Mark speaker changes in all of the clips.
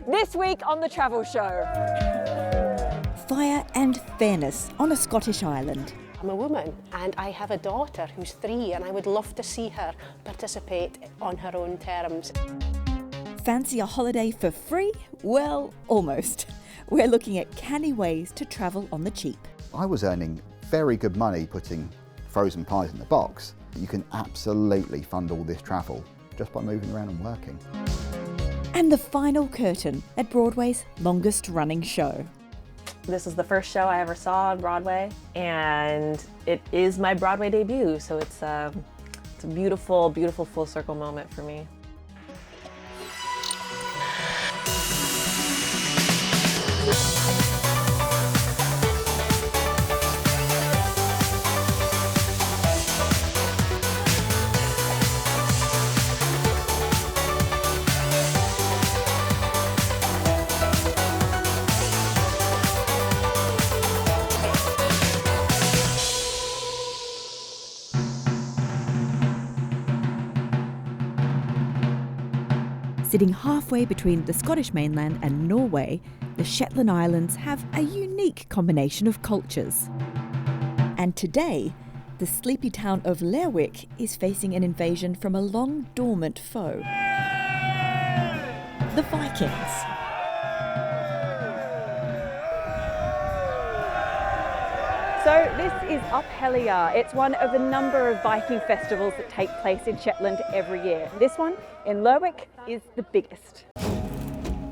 Speaker 1: This week on The Travel Show.
Speaker 2: Fire and fairness on a Scottish island.
Speaker 3: I'm a woman and I have a daughter who's 3 and I would love to see her participate on her own terms.
Speaker 2: Fancy a holiday for free? Well, almost. We're looking at canny ways to travel on the cheap.
Speaker 4: I was earning very good money putting frozen pies in the box. You can absolutely fund all this travel just by moving around and working.
Speaker 2: And the final curtain at Broadway's longest running show.
Speaker 5: This is the first show I ever saw on Broadway, and it is my Broadway debut, so it's a beautiful, beautiful full circle moment for me.
Speaker 2: Sitting halfway between the Scottish mainland and Norway, the Shetland Islands have a unique combination of cultures. And today, the sleepy town of Lerwick is facing an invasion from a long dormant foe. The Vikings.
Speaker 1: So this is Uphelia. It's one of a number of Viking festivals that take place in Shetland every year. This one in Lerwick is the biggest.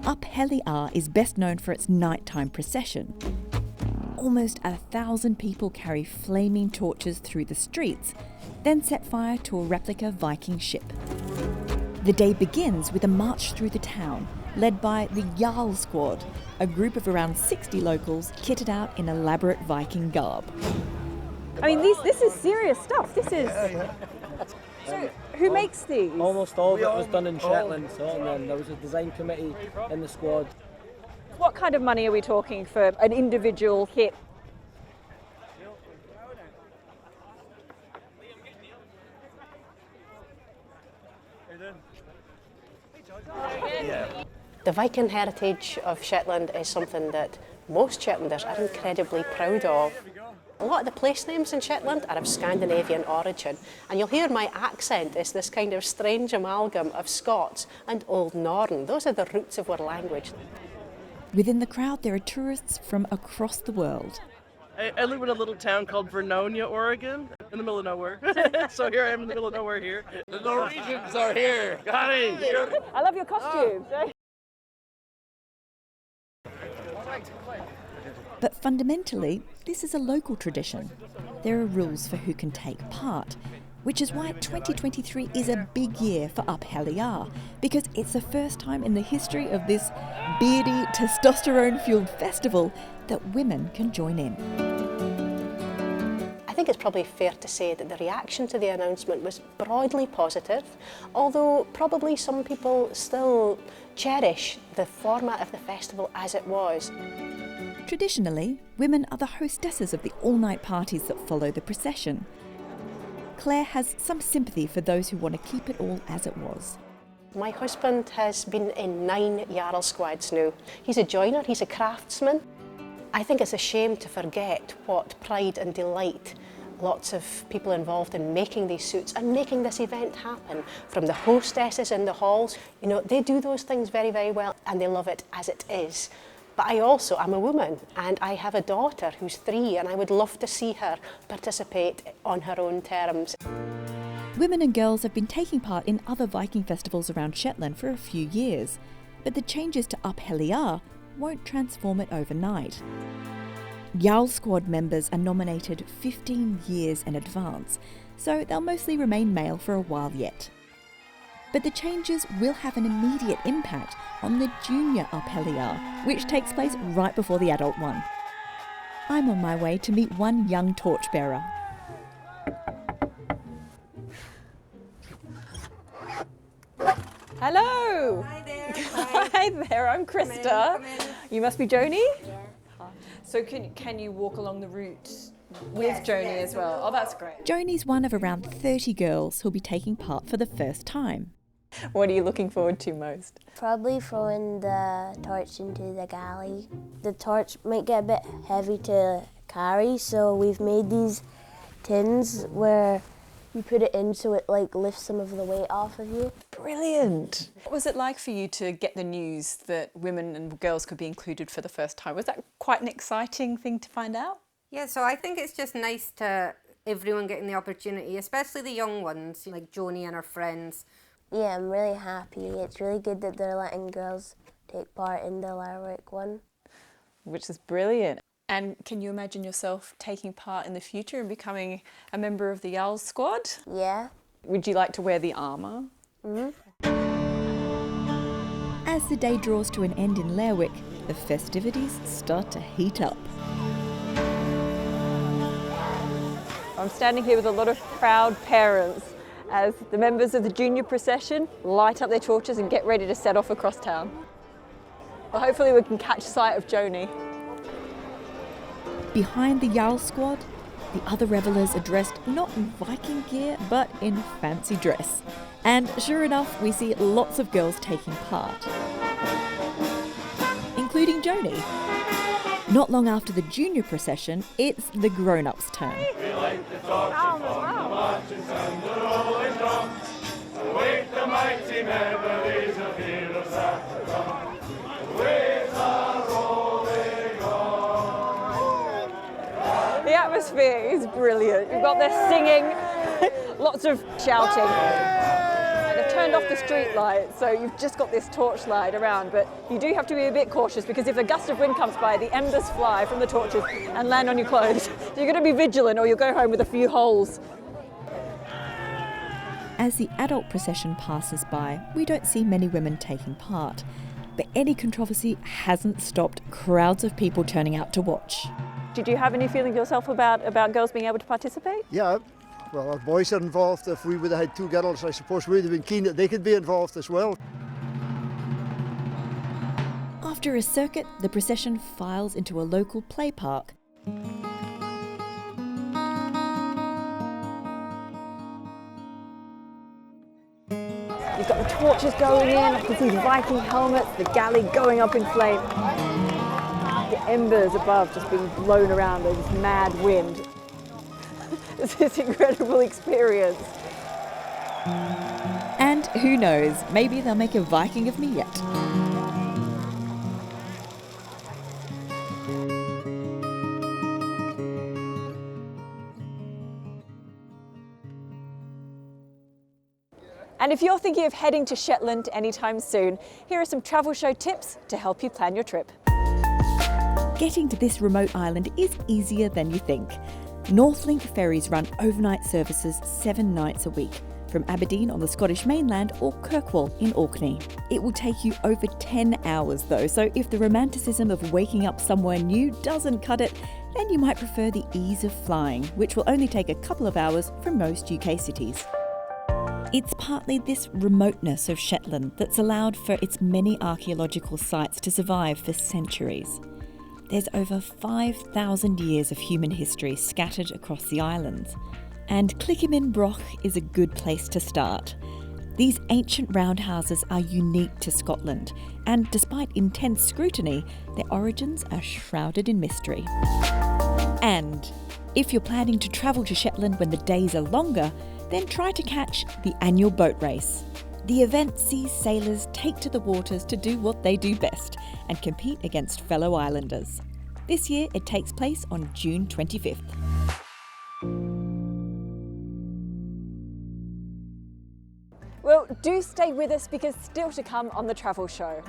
Speaker 2: Uphelia is best known for its nighttime procession. Almost 1,000 people carry flaming torches through the streets, then set fire to a replica Viking ship. The day begins with a march through the town, led by the Jarl Squad, a group of around 60 locals kitted out in elaborate Viking garb.
Speaker 1: I mean, this is serious stuff. This is... So, who makes these?
Speaker 6: Almost all of it was done in Shetland, and then there was a design committee in the squad.
Speaker 1: What kind of money are we talking for an individual kit?
Speaker 3: The Viking heritage of Shetland is something that most Shetlanders are incredibly proud of. A lot of the place names in Shetland are of Scandinavian origin, and you'll hear my accent is this kind of strange amalgam of Scots and Old Northern. Those are the roots of our language.
Speaker 2: Within the crowd, there are tourists from across the world.
Speaker 7: I live in a little town called Vernonia, Oregon, in the middle of nowhere. So here I am in the middle of nowhere here.
Speaker 8: The Norwegians are here.
Speaker 7: Got it.
Speaker 1: I love your costumes.
Speaker 2: But fundamentally, this is a local tradition. There are rules for who can take part, which is why 2023 is a big year for Uphelia, because it's the first time in the history of this beardy, testosterone-fueled festival that women can join in.
Speaker 3: I think it's probably fair to say that the reaction to the announcement was broadly positive, although probably some people still cherish the format of the festival as it was.
Speaker 2: Traditionally, women are the hostesses of the all-night parties that follow the procession. Claire has some sympathy for those who want to keep it all as it was.
Speaker 3: My husband has been in 9 Jarl squads now. He's a joiner, he's a craftsman. I think it's a shame to forget what pride and delight lots of people involved in making these suits and making this event happen, from the hostesses in the halls. You know, they do those things very, very well and they love it as it is. But I'm a woman and I have a daughter who's 3 and I would love to see her participate on her own terms.
Speaker 2: Women and girls have been taking part in other Viking festivals around Shetland for a few years, but the changes to Uphelia won't transform it overnight. Jarl Squad members are nominated 15 years in advance, so they'll mostly remain male for a while yet. But the changes will have an immediate impact on the junior Uphelia, which takes place right before the adult one. I'm on my way to meet one young torchbearer.
Speaker 1: Hello.
Speaker 9: Hi there.
Speaker 1: Hi there, I'm Krista.
Speaker 9: Come in.
Speaker 1: You must be Joni?
Speaker 9: Yeah.
Speaker 1: So can you walk along the route with Joni as well? Oh, that's great.
Speaker 2: Joni's one of around 30 girls who'll be taking part for the first time.
Speaker 1: What are you looking forward to most?
Speaker 9: Probably throwing the torch into the galley. The torch might get a bit heavy to carry, so we've made these tins where you put it in so it like lifts some of the weight off of you.
Speaker 1: Brilliant. What was it like for you to get the news that women and girls could be included for the first time? Was that quite an exciting thing to find out?
Speaker 10: Yeah, so I think it's just nice to everyone getting the opportunity, especially the young ones, like Joni and her friends.
Speaker 9: Yeah, I'm really happy. It's really good that they're letting girls take part in the Lerwick one.
Speaker 1: Which is brilliant. And can you imagine yourself taking part in the future and becoming a member of the Jarls squad?
Speaker 9: Yeah.
Speaker 1: Would you like to wear the armour?
Speaker 2: As the day draws to an end in Lerwick, the festivities start to heat up.
Speaker 1: I'm standing here with a lot of proud parents as the members of the junior procession light up their torches and get ready to set off across town. Well, hopefully we can catch sight of Joni.
Speaker 2: Behind the Jarls squad, the other revellers are dressed not in Viking gear, but in fancy dress. And sure enough, we see lots of girls taking part, including Joni. Not long after the junior procession, it's the grown-ups' turn.
Speaker 8: We light the torches on the marches and the rolling drums. Awake the mighty memories of heroes at the dawn. The waves are rolling on.
Speaker 1: The atmosphere is brilliant. You've got their singing, lots of shouting. They've turned off the street lights, so you've just got this torchlight around, but you do have to be a bit cautious because if a gust of wind comes by, the embers fly from the torches and land on your clothes. So you're going to be vigilant or you'll go home with a few holes.
Speaker 2: As the adult procession passes by, we don't see many women taking part. But any controversy hasn't stopped crowds of people turning out to watch.
Speaker 1: Did you have any feeling yourself about girls being able to participate?
Speaker 11: Yeah, well, our boys are involved. If we would have had two girls, I suppose we'd have been keen that they could be involved as well.
Speaker 2: After a circuit, the procession files into a local play park.
Speaker 1: You've got the torches going in, I can see the Viking helmets, the galley going up in flame. The embers above just being blown around by this mad wind. It's this incredible experience.
Speaker 2: And who knows, maybe they'll make a Viking of me yet.
Speaker 1: And if you're thinking of heading to Shetland anytime soon, here are some travel show tips to help you plan your trip.
Speaker 2: Getting to this remote island is easier than you think. Northlink ferries run overnight services 7 nights a week, from Aberdeen on the Scottish mainland or Kirkwall in Orkney. It will take you over 10 hours though, so if the romanticism of waking up somewhere new doesn't cut it, then you might prefer the ease of flying, which will only take a couple of hours from most UK cities. It's partly this remoteness of Shetland that's allowed for its many archaeological sites to survive for centuries. There's over 5,000 years of human history scattered across the islands, and Clickimin is a good place to start. These ancient roundhouses are unique to Scotland, and despite intense scrutiny, their origins are shrouded in mystery. And if you're planning to travel to Shetland when the days are longer, then try to catch the annual boat race. The event sees sailors take to the waters to do what they do best and compete against fellow islanders. This year it takes place on June 25th.
Speaker 1: Well, do stay with us because still to come on the travel show.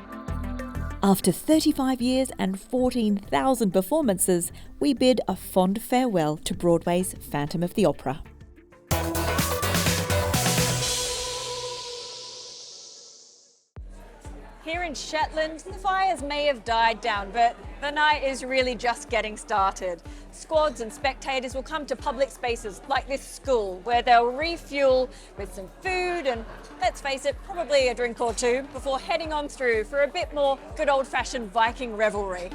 Speaker 2: After 35 years and 14,000 performances, we bid a fond farewell to Broadway's Phantom of the Opera.
Speaker 1: Here in Shetland, the fires may have died down, but the night is really just getting started. Squads and spectators will come to public spaces like this school, where they'll refuel with some food and, let's face it, probably a drink or two before heading on through for a bit more good old-fashioned Viking revelry.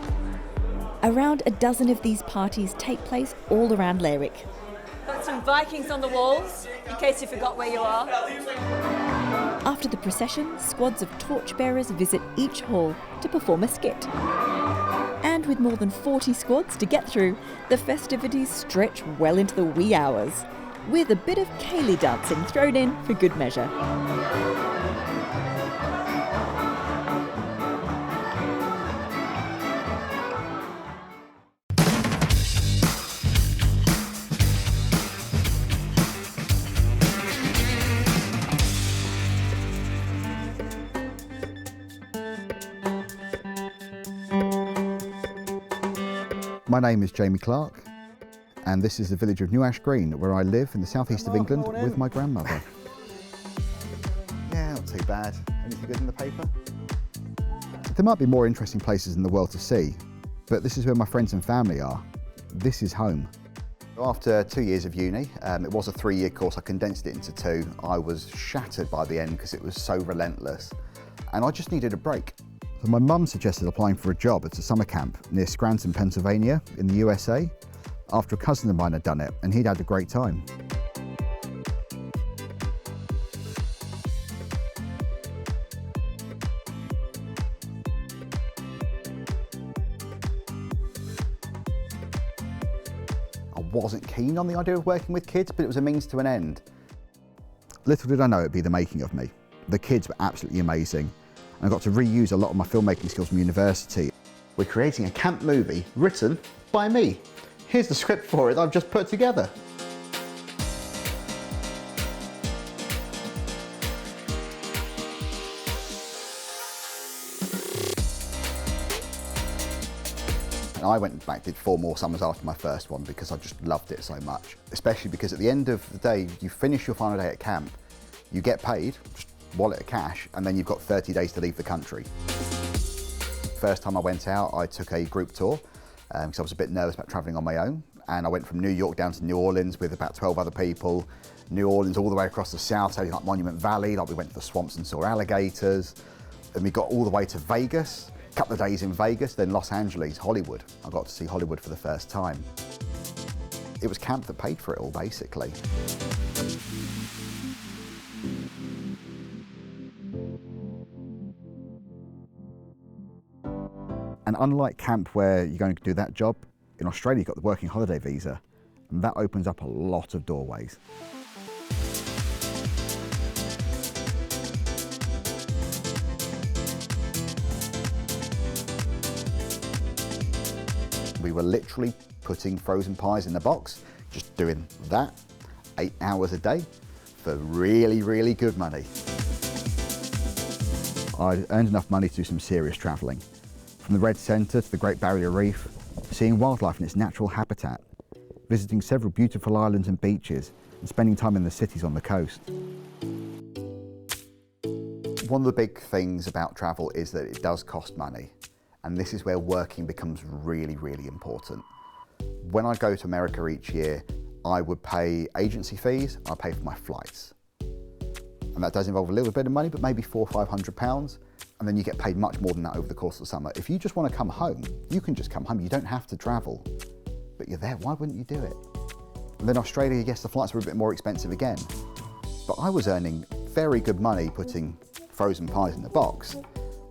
Speaker 2: Around a dozen of these parties take place all around Lerwick.
Speaker 1: Got some Vikings on the walls, in case you forgot where you are.
Speaker 2: After the procession, squads of torchbearers visit each hall to perform a skit. And with more than 40 squads to get through, the festivities stretch well into the wee hours, with a bit of ceilidh dancing thrown in for good measure.
Speaker 4: My name is Jamie Clark, and this is the village of New Ash Green, where I live in the southeast of England with my grandmother. Yeah, not too bad. Anything good in the paper? There might be more interesting places in the world to see, but this is where my friends and family are. This is home. After 2 years of uni, it was a 3-year course, I condensed it into 2. I was shattered by the end because it was so relentless, and I just needed a break. So my mum suggested applying for a job at a summer camp near Scranton, Pennsylvania in the USA, after a cousin of mine had done it, and he'd had a great time. I wasn't keen on the idea of working with kids, but it was a means to an end. Little did I know it'd be the making of me. The kids were absolutely amazing, and I got to reuse a lot of my filmmaking skills from university. We're creating a camp movie written by me. Here's the script for it that I've just put together. And I went back, did 4 more summers after my first one because I just loved it so much. Especially because at the end of the day, you finish your final day at camp, you get paid, just wallet of cash, and then you've got 30 days to leave the country. First time I went out, I took a group tour because I was a bit nervous about travelling on my own, and I went from New York down to New Orleans with about 12 other people, New Orleans all the way across the south, so like Monument Valley, like we went to the swamps and saw alligators, and we got all the way to Vegas, a couple of days in Vegas, then Los Angeles, Hollywood. I got to see Hollywood for the first time. It was camp that paid for it all, basically. And unlike camp where you're going to do that job, in Australia you've got the working holiday visa, and that opens up a lot of doorways. We were literally putting frozen pies in the box, just doing that 8 hours a day for really, really good money. I earned enough money to do some serious travelling. From the Red Centre to the Great Barrier Reef, seeing wildlife in its natural habitat, visiting several beautiful islands and beaches, and spending time in the cities on the coast. One of the big things about travel is that it does cost money, and this is where working becomes really, really important. When I go to America each year, I would pay agency fees, I pay for my flights. And that does involve a little bit of money, but maybe £400 or £500. And then you get paid much more than that over the course of the summer. If you just want to come home, you can just come home. You don't have to travel, but you're there. Why wouldn't you do it? And then Australia, yes, the flights were a bit more expensive again, but I was earning very good money putting frozen pies in the box,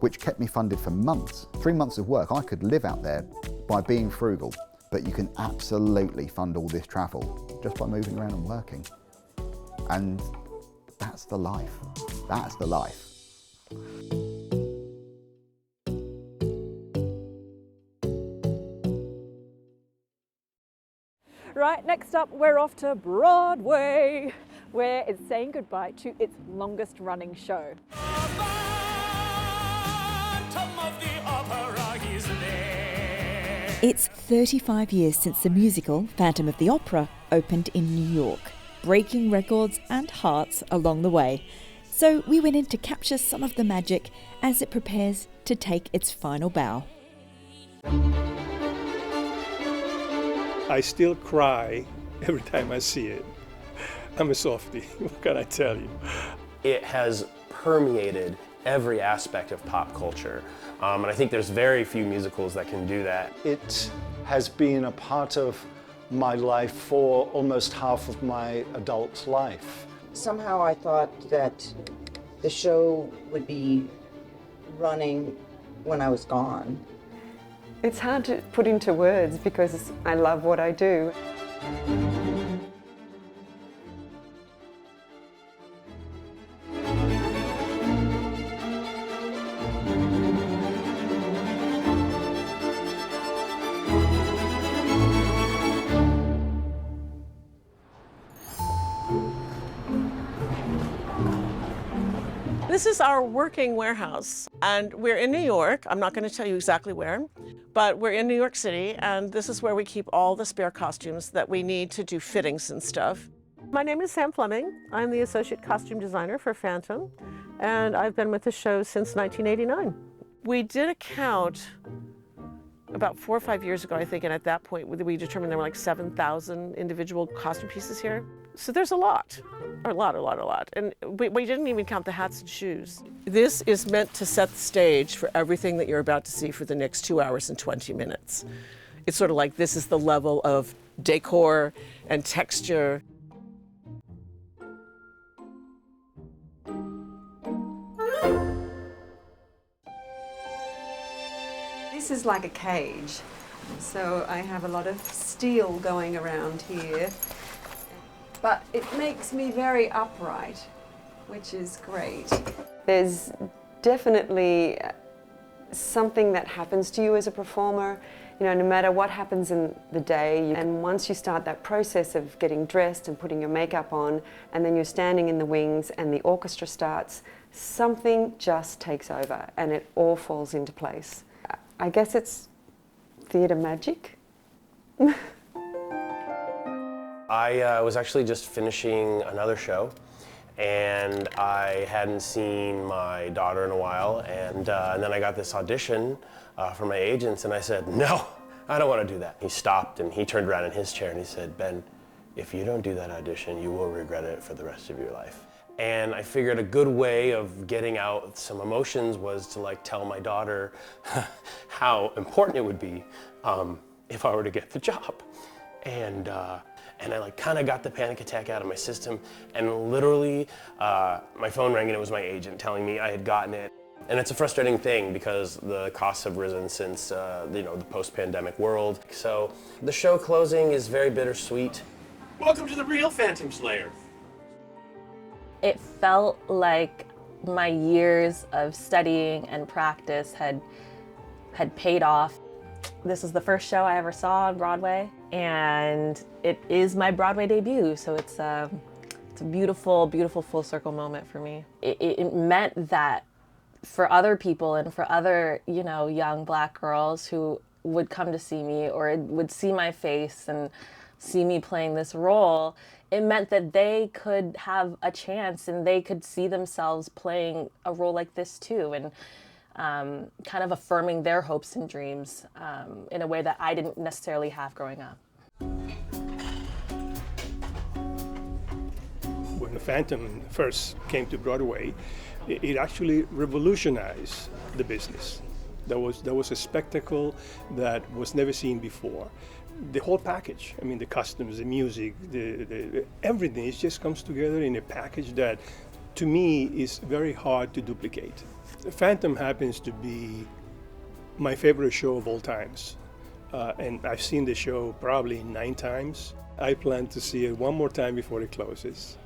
Speaker 4: which kept me funded for months. 3 months of work, I could live out there by being frugal, but you can absolutely fund all this travel just by moving around and working. And that's the life. That's the life.
Speaker 1: Right, next up we're off to Broadway, where it's saying goodbye to its longest running show.
Speaker 2: It's 35 years since the musical Phantom of the Opera opened in New York, breaking records and hearts along the way. So we went in to capture some of the magic as it prepares to take its final bow.
Speaker 12: I still cry every time I see it. I'm a softie, what can I tell you?
Speaker 13: It has permeated every aspect of pop culture, and I think there's very few musicals that can do that.
Speaker 14: It has been a part of my life for almost half of my adult life.
Speaker 15: Somehow I thought that the show would be running when I was gone.
Speaker 16: It's hard to put into words because I love what I do.
Speaker 7: This is our working warehouse, and we're in New York. I'm not going to tell you exactly where, but we're in New York City, and this is where we keep all the spare costumes that we need to do fittings and stuff. My name is Sam Fleming. I'm the associate costume designer for Phantom, and I've been with the show since 1989. We did a count about 4 or 5 years ago, I think, and at that point we determined there were like 7,000 individual costume pieces here. So there's a lot. And we didn't even count the hats and shoes. This is meant to set the stage for everything that you're about to see for the next 2 hours and 20 minutes. It's sort of like this is the level of decor and texture.
Speaker 16: This is like a cage. So I have a lot of steel going around here. But it makes me very upright, which is great. There's definitely something that happens to you as a performer, you know, no matter what happens in the day. And once you start that process of getting dressed and putting your makeup on, and then you're standing in the wings and the orchestra starts, something just takes over and it all falls into place. I guess it's theatre magic.
Speaker 13: I was actually just finishing another show, and I hadn't seen my daughter in a while, and then I got this audition from my agents, and I said, no, I don't want to do that. He stopped, and he turned around in his chair, and he said, Ben, if you don't do that audition, you will regret it for the rest of your life. And I figured a good way of getting out some emotions was to like tell my daughter how important it would be if I were to get the job. And I like kind of got the panic attack out of my system, and literally my phone rang and it was my agent telling me I had gotten it. And it's a frustrating thing because the costs have risen since the post-pandemic world. So the show closing is very bittersweet.
Speaker 17: Welcome to the real Phantom Slayer.
Speaker 5: It felt like my years of studying and practice had paid off. This is the first show I ever saw on Broadway, and it is my Broadway debut, so it's a beautiful, beautiful full circle moment for me. It meant that for other people and for other, young Black girls who would come to see me or would see my face and see me playing this role, it meant that they could have a chance and they could see themselves playing a role like this too, and kind of affirming their hopes and dreams in a way that I didn't necessarily have growing up.
Speaker 12: When the Phantom first came to Broadway, it actually revolutionized the business. There was a spectacle that was never seen before. The whole package, I mean, the costumes, the music, the everything, it just comes together in a package that, to me, is very hard to duplicate. The Phantom happens to be my favorite show of all times. And I've seen the show probably 9 times. I plan to see it one more time before it closes.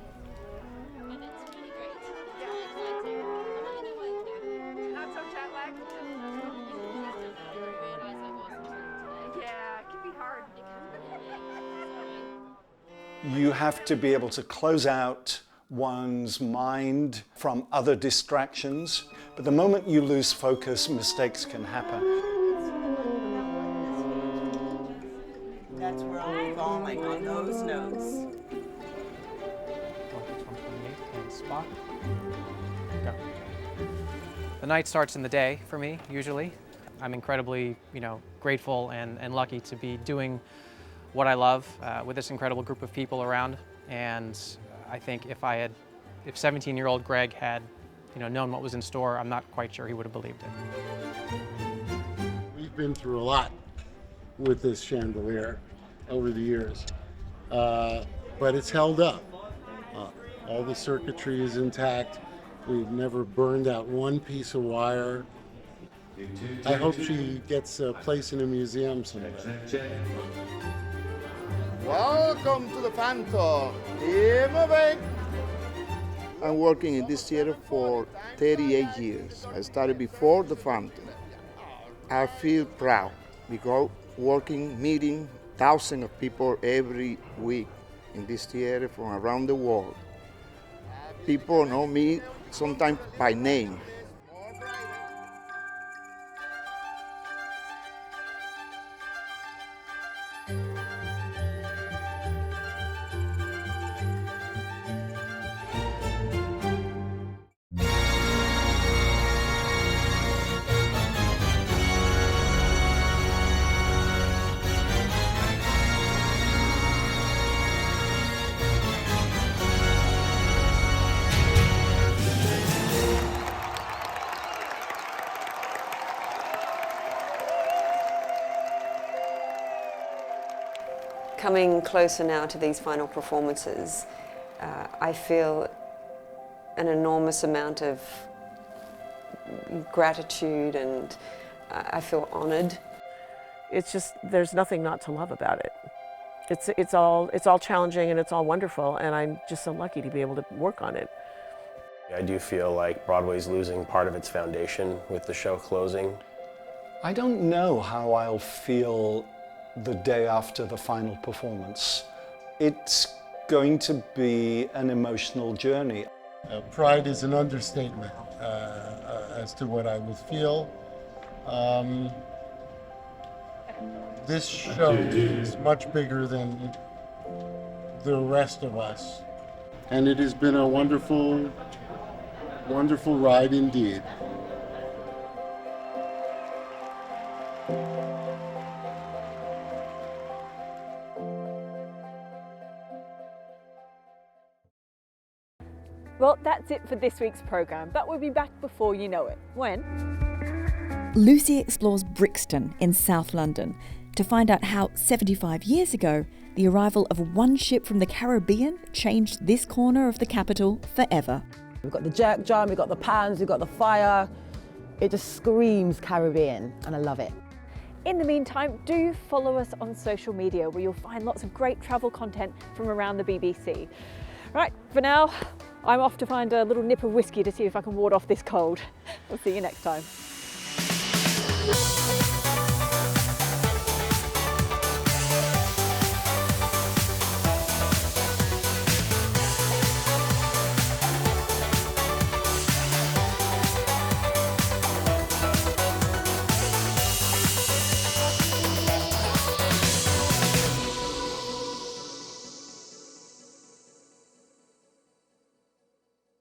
Speaker 14: You have to be able to close out one's mind from other distractions, but the moment you lose focus, mistakes can happen.
Speaker 18: That's where I'm falling, on those notes.
Speaker 19: Spot. Go. The night starts in the day for me, usually. I'm incredibly, grateful and lucky to be doing what I love with this incredible group of people around. And I think if 17-year-old Greg had, known what was in store, I'm not quite sure he would have believed it.
Speaker 20: We've been through a lot with this chandelier over the years, but it's held up. All the circuitry is intact. We've never burned out one piece of wire. I hope she gets a place in a museum someday.
Speaker 21: Welcome to the Phantom. Keep moving. I'm working in this theater for 38 years. I started before the Phantom. I feel proud because working, meeting thousands of people every week in this theater from around the world. People know me sometimes by name.
Speaker 16: Coming closer now to these final performances, I feel an enormous amount of gratitude, and I feel honored.
Speaker 7: It's just, there's nothing not to love about it. It's all challenging and it's all wonderful, and I'm just so lucky to be able to work on it.
Speaker 13: I do feel like Broadway's losing part of its foundation with the show closing.
Speaker 14: I don't know how I'll feel the day after the final performance. It's going to be an emotional journey.
Speaker 20: Pride is an understatement as to what I would feel. This show is much bigger than the rest of us. And it has been a wonderful, wonderful ride indeed.
Speaker 1: Well, that's it for this week's programme, but we'll be back before you know it. When?
Speaker 2: Lucy explores Brixton in South London to find out how 75 years ago, the arrival of one ship from the Caribbean changed this corner of the capital forever.
Speaker 22: We've got the jerk drum, we've got the pans, we've got the fire. It just screams Caribbean, and I love it.
Speaker 1: In the meantime, do follow us on social media where you'll find lots of great travel content from around the BBC. Right, for now, I'm off to find a little nip of whiskey to see if I can ward off this cold. We'll see you next time.